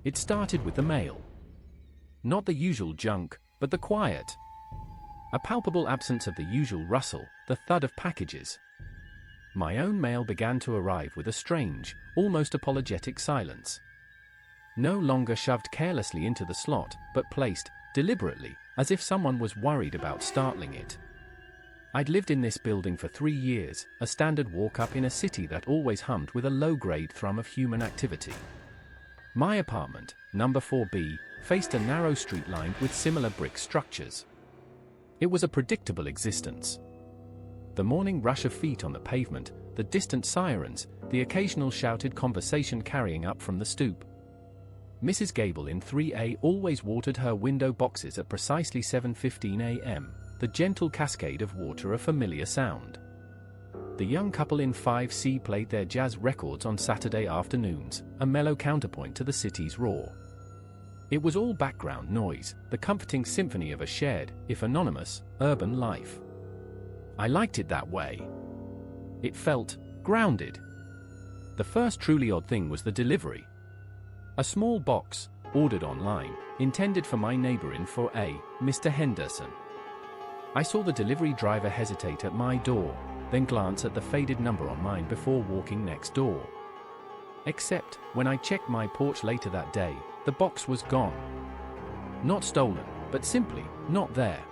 It started with the mail. Not the usual junk, but the quiet. A palpable absence of the usual rustle, the thud of packages. My own mail began to arrive with a strange, almost apologetic silence. No longer shoved carelessly into the slot, but placed, deliberately, as if someone was worried about startling it. I'd lived in this building for 3 years, a standard walk-up in a city that always hummed with a low-grade thrum of human activity. My apartment, number 4B, faced a narrow street lined with similar brick structures. It was a predictable existence. The morning rush of feet on the pavement, the distant sirens, the occasional shouted conversation carrying up from the stoop. Mrs. Gable in 3A always watered her window boxes at precisely 7:15 a.m., the gentle cascade of water a familiar sound. The young couple in 5C played their jazz records on Saturday afternoons, a mellow counterpoint to the city's roar. It was all background noise, the comforting symphony of a shared, if anonymous, urban life. I liked it that way. It felt grounded. The first truly odd thing was the delivery. A small box, ordered online, intended for my neighbor in 4A, Mr. Henderson. I saw the delivery driver hesitate at my door, then glance at the faded number on mine before walking next door. Except, when I checked my porch later that day, the box was gone. Not stolen, but simply, not there.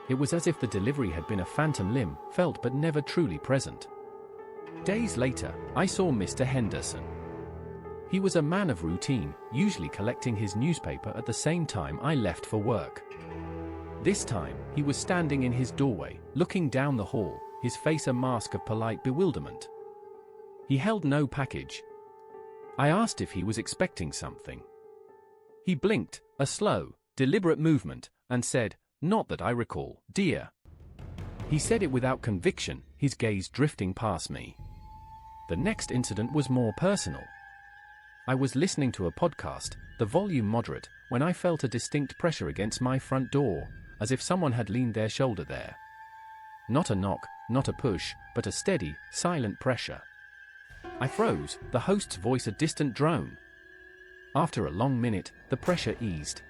It was as if the delivery had been a phantom limb, felt but never truly present. Days later, I saw Mr. Henderson. He was a man of routine, usually collecting his newspaper at the same time I left for work. This time, he was standing in his doorway, looking down the hall, his face a mask of polite bewilderment. He held no package. I asked if he was expecting something. He blinked, a slow, deliberate movement, and said, "Not that I recall, dear." He said it without conviction, his gaze drifting past me. The next incident was more personal. I was listening to a podcast, the volume moderate, when I felt a distinct pressure against my front door, as if someone had leaned their shoulder there. Not a knock, not a push, but a steady, silent pressure. I froze, the host's voice a distant drone. After a long minute, the pressure eased.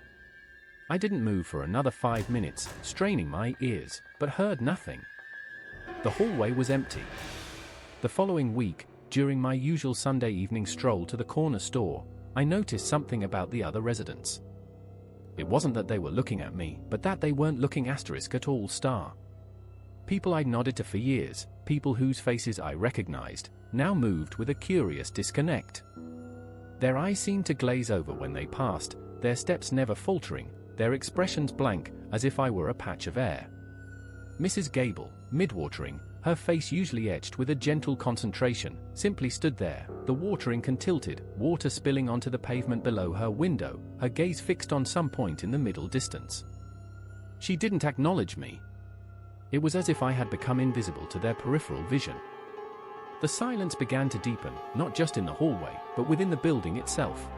I didn't move for another 5 minutes, straining my ears, but heard nothing. The hallway was empty. The following week, during my usual Sunday evening stroll to the corner store, I noticed something about the other residents. It wasn't that they were looking at me, but that they weren't looking at all star. People I'd nodded to for years, people whose faces I recognized, now moved with a curious disconnect. Their eyes seemed to glaze over when they passed, their steps never faltering, their expressions blank, as if I were a patch of air. Mrs. Gable, mid-watering, her face usually etched with a gentle concentration, simply stood there, the watering can tilted, water spilling onto the pavement below her window, her gaze fixed on some point in the middle distance. She didn't acknowledge me. It was as if I had become invisible to their peripheral vision. The silence began to deepen, not just in the hallway, but within the building itself.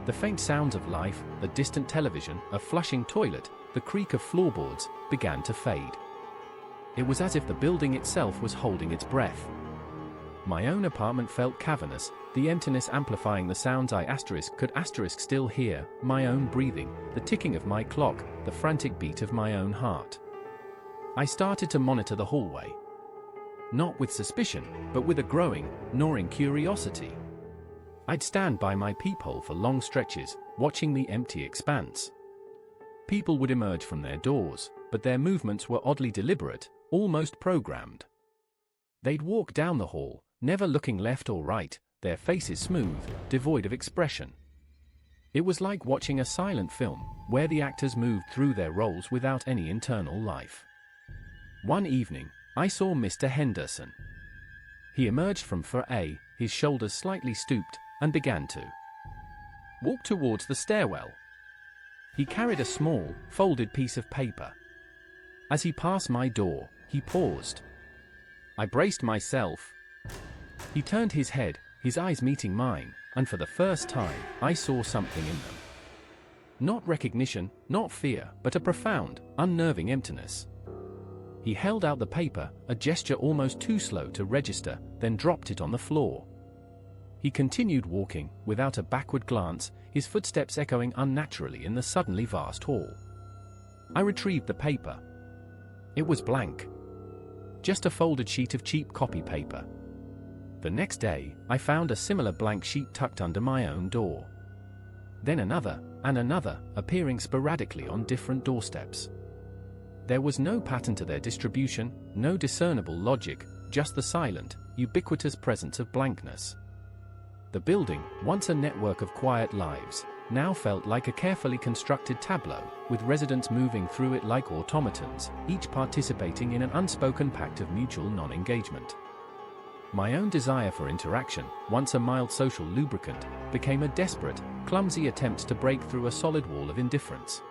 The faint sounds of life, a distant television, a flushing toilet, the creak of floorboards, began to fade. It was as if the building itself was holding its breath. My own apartment felt cavernous, the emptiness amplifying the sounds I could still hear, my own breathing, the ticking of my clock, the frantic beat of my own heart. I started to monitor the hallway. Not with suspicion, but with a growing, gnawing curiosity. I'd stand by my peephole for long stretches, watching the empty expanse. People would emerge from their doors, but their movements were oddly deliberate, almost programmed. They'd walk down the hall, never looking left or right, their faces smooth, devoid of expression. It was like watching a silent film, where the actors moved through their roles without any internal life. One evening, I saw Mr. Henderson. He emerged from 4A, his shoulders slightly stooped, and began to walk towards the stairwell. He carried a small, folded piece of paper. As he passed my door, he paused. I braced myself. He turned his head, his eyes meeting mine, and for the first time, I saw something in them. Not recognition, not fear, but a profound, unnerving emptiness. He held out the paper, a gesture almost too slow to register, then dropped it on the floor. He continued walking, without a backward glance, his footsteps echoing unnaturally in the suddenly vast hall. I retrieved the paper. It was blank. Just a folded sheet of cheap copy paper. The next day, I found a similar blank sheet tucked under my own door. Then another, and another, appearing sporadically on different doorsteps. There was no pattern to their distribution, no discernible logic, just the silent, ubiquitous presence of blankness. The building, once a network of quiet lives, now felt like a carefully constructed tableau, with residents moving through it like automatons, each participating in an unspoken pact of mutual non-engagement. My own desire for interaction, once a mild social lubricant, became a desperate, clumsy attempt to break through a solid wall of indifference.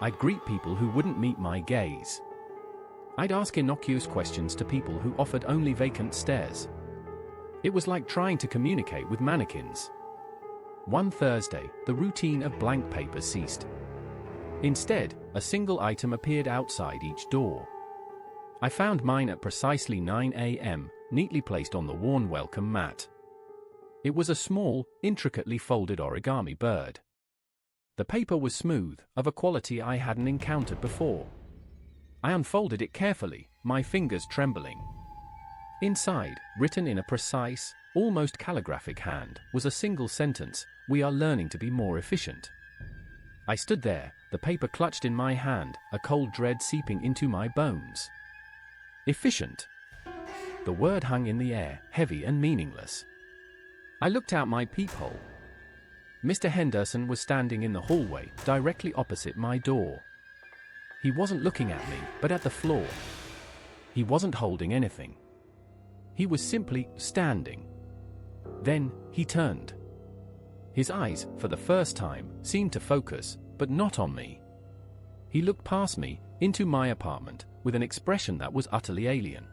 I'd greet people who wouldn't meet my gaze. I'd ask innocuous questions to people who offered only vacant stares. It was like trying to communicate with mannequins. One Thursday, the routine of blank paper ceased. Instead, a single item appeared outside each door. I found mine at precisely 9 a.m., neatly placed on the worn welcome mat. It was a small, intricately folded origami bird. The paper was smooth, of a quality I hadn't encountered before. I unfolded it carefully, my fingers trembling. Inside, written in a precise, almost calligraphic hand, was a single sentence: "We are learning to be more efficient." I stood there, the paper clutched in my hand, a cold dread seeping into my bones. Efficient. The word hung in the air, heavy and meaningless. I looked out my peephole. Mr. Henderson was standing in the hallway, directly opposite my door. He wasn't looking at me, but at the floor. He wasn't holding anything. He was simply standing. Then, he turned. His eyes, for the first time, seemed to focus, but not on me. He looked past me, into my apartment, with an expression that was utterly alien.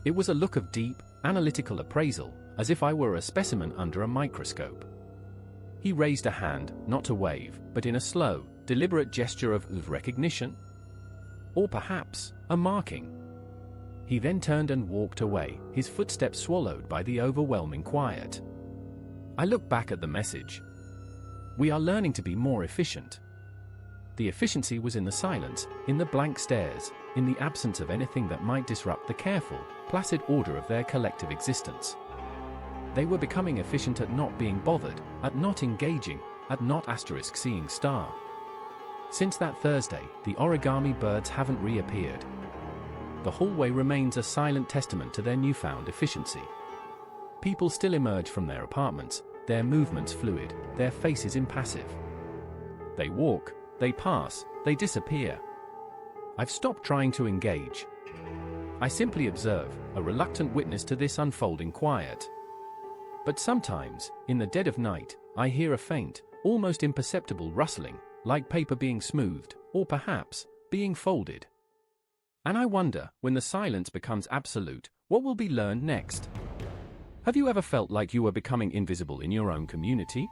It was a look of deep, analytical appraisal, as if I were a specimen under a microscope. He raised a hand, not to wave, but in a slow, deliberate gesture of recognition? Or perhaps, a marking. He then turned and walked away, his footsteps swallowed by the overwhelming quiet. I looked back at the message. We are learning to be more efficient. The efficiency was in the silence, in the blank stares, in the absence of anything that might disrupt the careful, placid order of their collective existence. They were becoming efficient at not being bothered, at not engaging, at not *seeing star. Since that Thursday, the origami birds haven't reappeared. The hallway remains a silent testament to their newfound efficiency. People still emerge from their apartments, their movements fluid, their faces impassive. They walk, they pass, they disappear. I've stopped trying to engage. I simply observe, a reluctant witness to this unfolding quiet. But sometimes, in the dead of night, I hear a faint, almost imperceptible rustling, like paper being smoothed, or perhaps, being folded. And I wonder, when the silence becomes absolute, what will be learned next? Have you ever felt like you were becoming invisible in your own community?